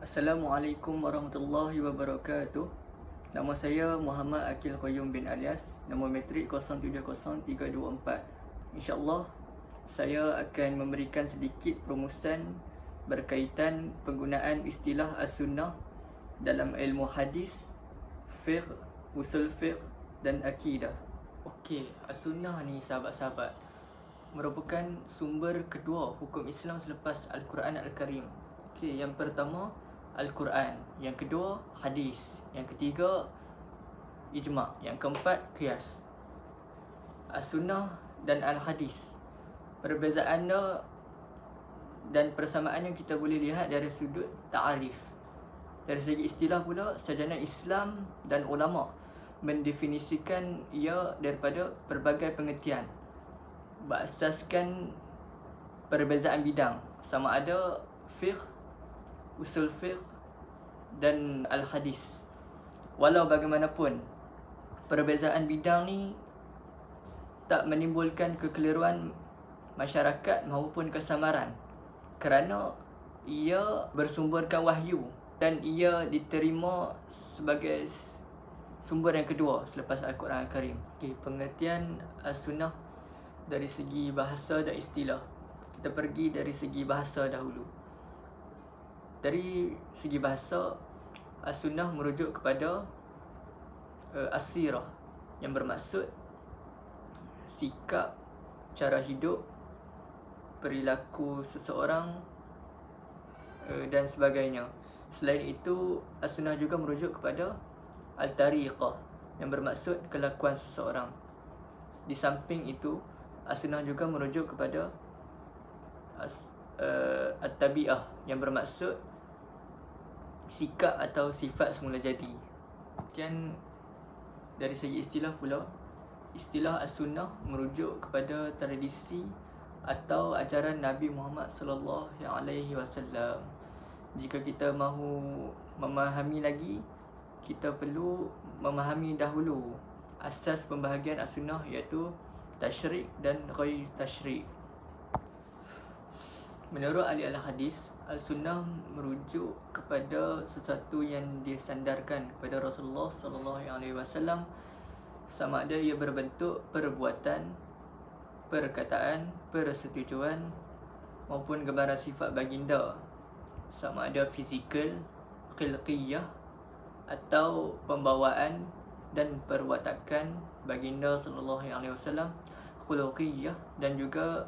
Assalamualaikum warahmatullahi wabarakatuh. Nama saya Muhammad Akil Qayyum bin Alias. Nombor matrik 070324. InsyaAllah saya akan memberikan sedikit perumusan berkaitan penggunaan istilah as-sunnah dalam ilmu hadis, fiqh, usul fiqh dan akidah. Okey, as-sunnah ni sahabat-sahabat merupakan sumber kedua hukum Islam selepas Al-Quran Al-Karim. Okey, yang pertama Al-Quran, yang kedua hadis, yang ketiga ijma', yang keempat qiyas. As-sunnah dan al-hadis, perbezaannya dan persamaannya kita boleh lihat dari sudut ta'arif. Dari segi istilah pula, sarjana Islam dan ulama' mendefinisikan ia daripada pelbagai pengertian berasaskan perbezaan bidang, sama ada fiqh, usul fiqh dan al-hadis. Walau bagaimanapun, perbezaan bidang ni tak menimbulkan kekeliruan masyarakat maupun kesamaran, kerana ia bersumberkan wahyu dan ia diterima sebagai sumber yang kedua selepas Al-Quran Al-Karim. Okay, pengertian as-sunnah dari segi bahasa dan istilah. Kita pergi dari segi bahasa dahulu. Dari segi bahasa, as-sunnah merujuk kepada as-sirah, yang bermaksud sikap, cara hidup, perilaku seseorang dan sebagainya. Selain itu, as-sunnah juga merujuk kepada al-tariqah, yang bermaksud kelakuan seseorang. Di samping itu, as-sunnah juga merujuk kepada at-tabi'ah, yang bermaksud sikap atau sifat semula jadi. Dan dari segi istilah pula, istilah as-sunnah merujuk kepada tradisi atau ajaran Nabi Muhammad sallallahu alaihi wasallam. Jika kita mahu memahami lagi, kita perlu memahami dahulu asas pembahagian as-sunnah, iaitu tasyrik dan ghair tasyrik. Menurut ahli al-hadis, al-sunnah merujuk kepada sesuatu yang disandarkan kepada Rasulullah sallallahu alaihi wasallam, sama ada ia berbentuk perbuatan, perkataan, persetujuan maupun gambaran sifat baginda, sama ada fizikal, khilqiyah atau pembawaan dan perwatakan baginda sallallahu alaihi wasallam, khuluqiyah dan juga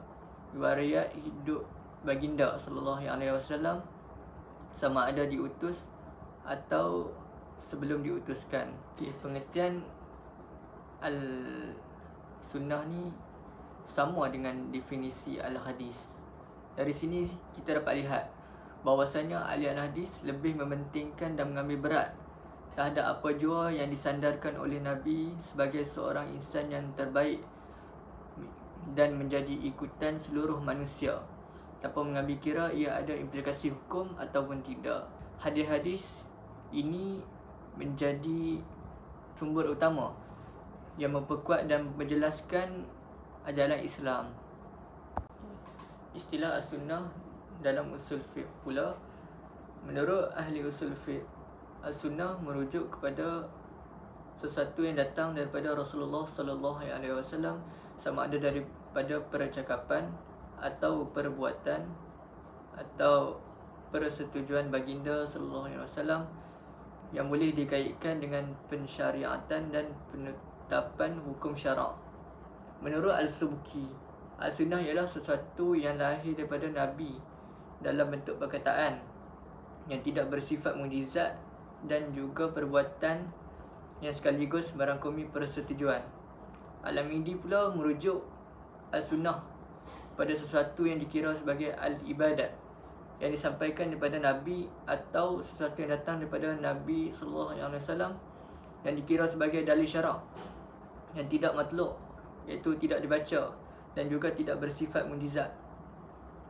riwayat hidup baginda sallallahu alaihi wasallam, sama ada diutus atau sebelum diutuskan. Okay, pengertian al-sunnah ni sama dengan definisi al-hadis. Dari sini kita dapat lihat bahawasanya ahli al-hadis lebih mementingkan dan mengambil berat terhadap apa jua yang disandarkan oleh Nabi sebagai seorang insan yang terbaik dan menjadi ikutan seluruh manusia, tanpa mengambil kira ia ada implikasi hukum ataupun tidak. Hadis-hadis ini menjadi sumber utama yang memperkuat dan menjelaskan ajaran Islam. Istilah as-sunnah dalam usul fiqh pula, menurut ahli usul fiqh, as-sunnah merujuk kepada sesuatu yang datang daripada Rasulullah sallallahu alaihi wasallam, sama ada daripada percakapan atau perbuatan atau persetujuan baginda sallallahu alaihi wasallam, yang boleh dikaitkan dengan pensyariatan dan penetapan hukum syarak. Menurut Al-Subki, as-sunnah ialah sesuatu yang lahir daripada Nabi dalam bentuk perkataan yang tidak bersifat mukjizat dan juga perbuatan yang sekaligus merangkumi persetujuan. Al-Amidi pula merujuk as-sunnah pada sesuatu yang dikira sebagai al-ibadat yang disampaikan daripada Nabi atau sesuatu yang datang daripada Nabi sallallahu alaihi wasallam yang dikira sebagai dalil syarak yang tidak matluk, iaitu tidak dibaca dan juga tidak bersifat mukjizat.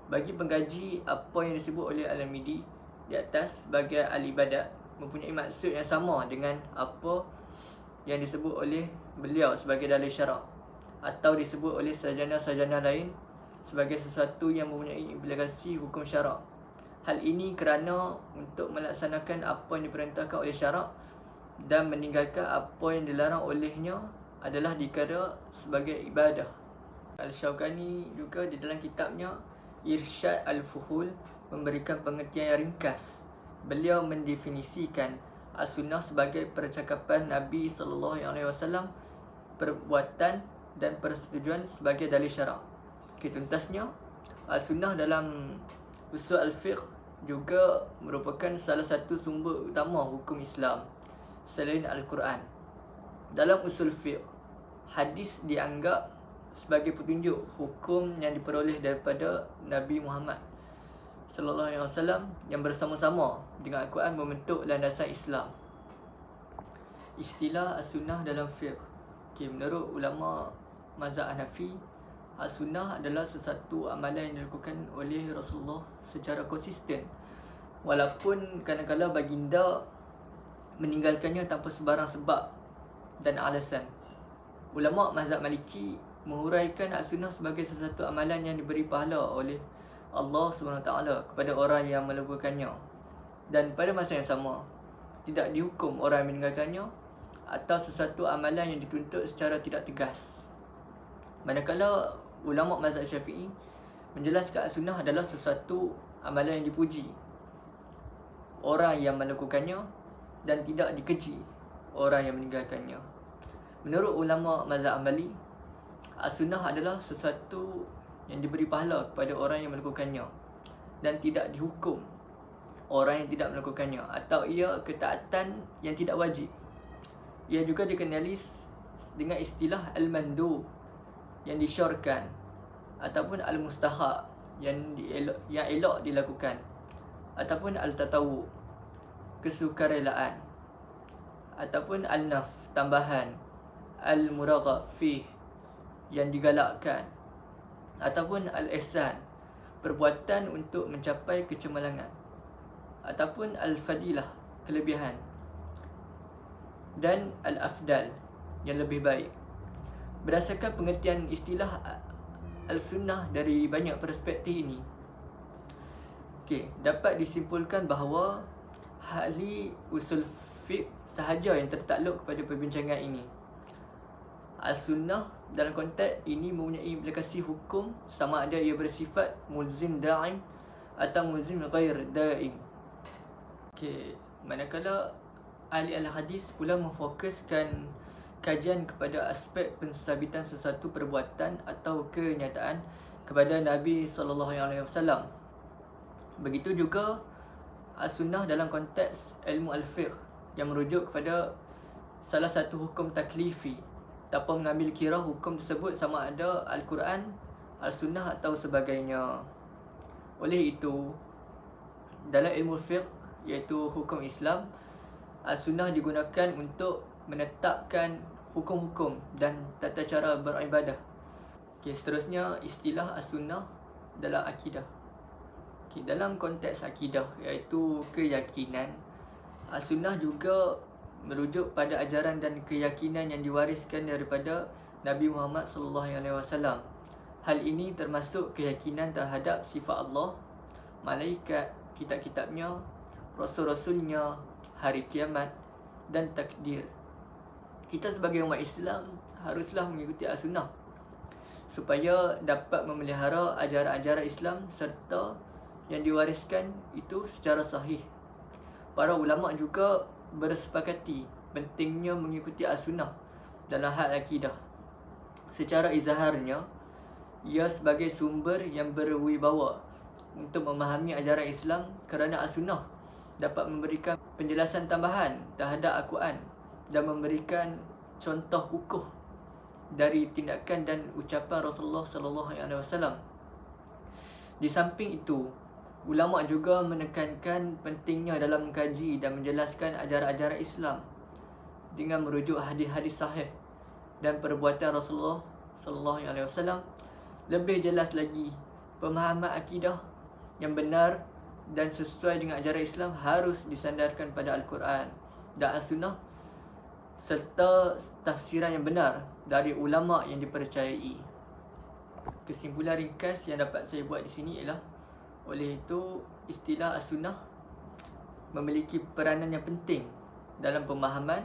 Bagi pengkaji, apa yang disebut oleh Al-Amidi di atas sebagai al-ibadat mempunyai maksud yang sama dengan apa yang disebut oleh beliau sebagai dalil syarak, atau disebut oleh sarjana-sarjana lain sebagai sesuatu yang mempunyai implikasi hukum syarak. Hal ini kerana untuk melaksanakan apa yang diperintahkan oleh syarak dan meninggalkan apa yang dilarang olehnya adalah dikira sebagai ibadah. Al-Shawqani juga di dalam kitabnya Irsyad Al-Fuhul memberikan pengertian yang ringkas. Beliau mendefinisikan as-sunnah sebagai percakapan Nabi SAW, perbuatan dan persetujuan sebagai dalil syarak. Tuntasnya, as-sunnah dalam usul al-fiqh juga merupakan salah satu sumber utama hukum Islam selain Al-Quran. Dalam usul fiqh, hadis dianggap sebagai petunjuk hukum yang diperoleh daripada Nabi Muhammad sallallahu alaihi wasallam yang bersama-sama dengan Al-Quran membentuk landasan Islam. Istilah as-sunnah dalam fiqh. Menurut ulama mazhab Hanafi, as-sunnah adalah sesuatu amalan yang dilakukan oleh Rasulullah secara konsisten, walaupun kadang-kadang baginda meninggalkannya tanpa sebarang sebab dan alasan. Ulama mazhab Maliki menguraikan as-sunnah sebagai sesuatu amalan yang diberi pahala oleh Allah SWT kepada orang yang melakukannya, dan pada masa yang sama tidak dihukum orang yang meninggalkannya atau sesuatu amalan yang dituntut secara tidak tegas. Manakala ulama mazhab Syafi'i menjelaskan as-sunnah adalah sesuatu amalan yang dipuji orang yang melakukannya dan tidak dikeji orang yang meninggalkannya. Menurut ulama mazhab Hambali, as-sunnah adalah sesuatu yang diberi pahala kepada orang yang melakukannya dan tidak dihukum orang yang tidak melakukannya, atau ia ketaatan yang tidak wajib. Ia juga dikenali dengan istilah al-mandub yang disyorkan, ataupun al-mustahab yang elok dilakukan, ataupun al-tatawu kesukarelaan, ataupun al-naf tambahan, al-muraghab fih yang digalakkan, ataupun al-ihsan perbuatan untuk mencapai kecemerlangan, ataupun al-fadilah kelebihan, dan al-afdal yang lebih baik. Berdasarkan pengertian istilah al-sunnah dari banyak perspektif ini, dapat disimpulkan bahawa ahli usul fiqh sahaja yang tertakluk kepada perbincangan ini. As-sunnah dalam konteks ini mempunyai implikasi hukum sama ada ia bersifat mulzim da'im atau mulzim ghair da'im. Manakala ahli al-hadis pula memfokuskan kajian kepada aspek pensabitan sesuatu perbuatan atau kenyataan kepada Nabi SAW. Begitu juga as-sunnah dalam konteks ilmu al-fiqh yang merujuk kepada salah satu hukum taklifi tanpa mengambil kira hukum tersebut sama ada Al-Quran, Al-Sunnah atau sebagainya. Oleh itu, dalam ilmu fiqh iaitu hukum Islam, Al-Sunnah digunakan untuk menetapkan hukum-hukum dan tata cara beribadah. Seterusnya istilah As-Sunnah dalam akidah. Dalam konteks akidah iaitu keyakinan, As-Sunnah juga merujuk pada ajaran dan keyakinan yang diwariskan daripada Nabi Muhammad SAW. Hal ini termasuk keyakinan terhadap sifat Allah, malaikat, kitab-kitabnya, rasul-rasulnya, hari kiamat dan takdir. Kita sebagai umat Islam haruslah mengikuti as-sunnah supaya dapat memelihara ajaran-ajaran Islam serta yang diwariskan itu secara sahih. Para ulama juga bersepakati pentingnya mengikuti as-sunnah dalam hal akidah. Secara izharnya, ia sebagai sumber yang berwibawa untuk memahami ajaran Islam kerana as-sunnah dapat memberikan penjelasan tambahan terhadap Al-Quran dan memberikan contoh kukuh dari tindakan dan ucapan Rasulullah SAW. Di samping itu, ulama juga menekankan pentingnya dalam mengkaji dan menjelaskan ajaran-ajaran Islam dengan merujuk hadis-hadis sahih dan perbuatan Rasulullah SAW. Lebih jelas lagi, pemahaman akidah yang benar dan sesuai dengan ajaran Islam harus disandarkan pada Al-Quran dan As-Sunnah serta tafsiran yang benar dari ulama yang dipercayai. Kesimpulan ringkas yang dapat saya buat di sini ialah Oleh itu, istilah as-sunnah memiliki peranan yang penting dalam pemahaman,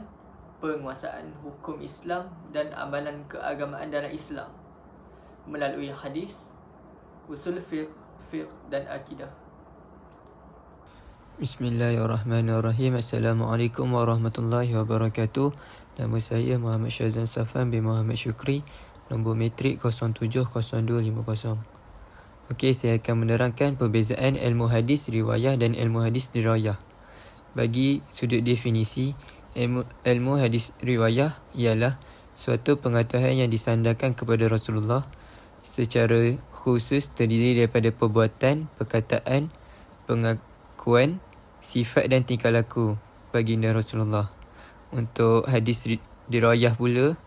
penguasaan hukum Islam dan amalan keagamaan dalam Islam melalui hadis, usul fiqh dan akidah. Bismillahirrahmanirrahim. Assalamualaikum warahmatullahi wabarakatuh. Nama saya Muhammad Syazwan Safan bin Muhammad Syukri, nombor metrik 070250. Okey, saya akan menerangkan perbezaan ilmu hadis riwayah dan ilmu hadis dirayah. Bagi sudut definisi, ilmu hadis riwayah ialah suatu pengetahuan yang disandarkan kepada Rasulullah secara khusus terdiri daripada perbuatan, perkataan, pengakuan, sifat dan tingkah laku baginda Rasulullah. Untuk hadis dirayah pula,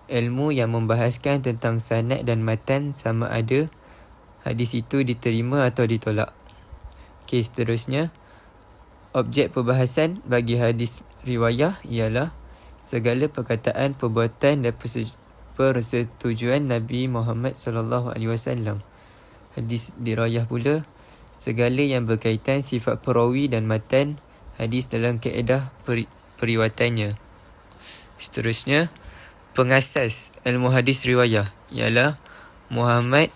ilmu yang membahaskan tentang sanad dan matan sama ada hadis itu diterima atau ditolak. Okey, seterusnya, objek perbahasan bagi hadis riwayah ialah segala perkataan, perbuatan dan persetujuan Nabi Muhammad SAW. Hadis dirayah pula segala yang berkaitan sifat perawi dan matan hadis dalam kaedah periwayatannya. Seterusnya, pengasas ilmu hadis riwayah ialah Muhammad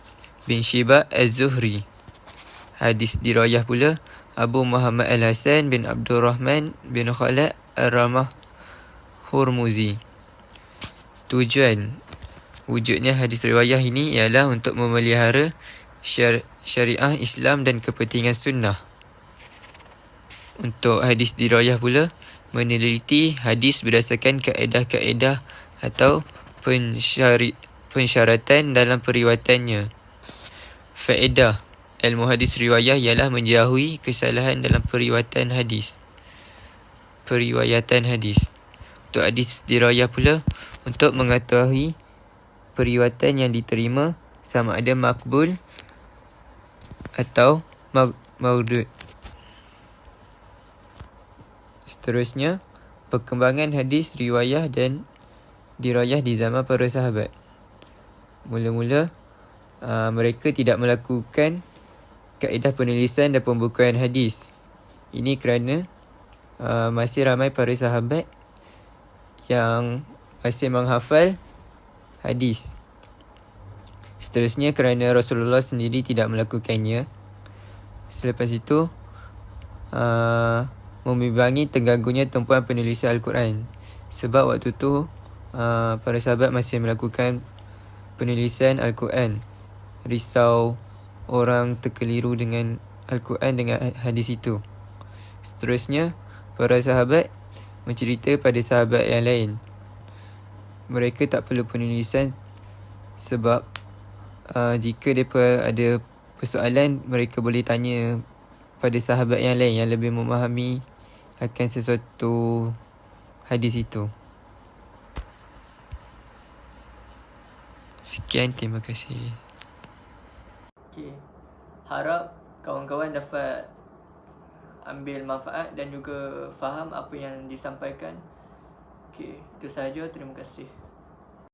bin Shibah Az-Zuhri. Hadis dirayah pula Abu Muhammad Al-Hasan bin Abdul Rahman bin Khalid Ar-Ramah Hurmuzi. Tujuan wujudnya hadis riwayah ini ialah untuk memelihara syariah Islam dan kepentingan sunnah. Untuk hadis dirayah pula, meneliti hadis berdasarkan kaedah-kaedah atau pensyaratan dalam periwayatannya. Faedah ilmu hadis riwayah ialah menjauhi kesalahan dalam periwayatan hadis. Untuk hadis dirayah pula, untuk mengetahui periwayatan yang diterima sama ada makbul atau maudud. Seterusnya, perkembangan hadis riwayah dan dirayah di zaman para sahabat. Mula-mula, mereka tidak melakukan kaedah penulisan dan pembukuan hadis. Ini kerana masih ramai para sahabat yang masih menghafal hadis. Seterusnya, kerana Rasulullah sendiri tidak melakukannya. Selepas itu, membimbangi terganggunya tumpuan penulisan Al-Quran. Sebab waktu itu, para sahabat masih melakukan penulisan Al-Quran. Risau orang terkeliru dengan Al-Quran dengan hadis itu. Seterusnya, para sahabat mencerita pada sahabat yang lain. Mereka tak perlu penulisan sebab jika mereka ada persoalan, mereka boleh tanya pada sahabat yang lain yang lebih memahami akan sesuatu hadis itu. Sekian, terima kasih. Okay. Harap kawan-kawan dapat ambil manfaat dan juga faham apa yang disampaikan. Okay, itu sahaja. Terima kasih.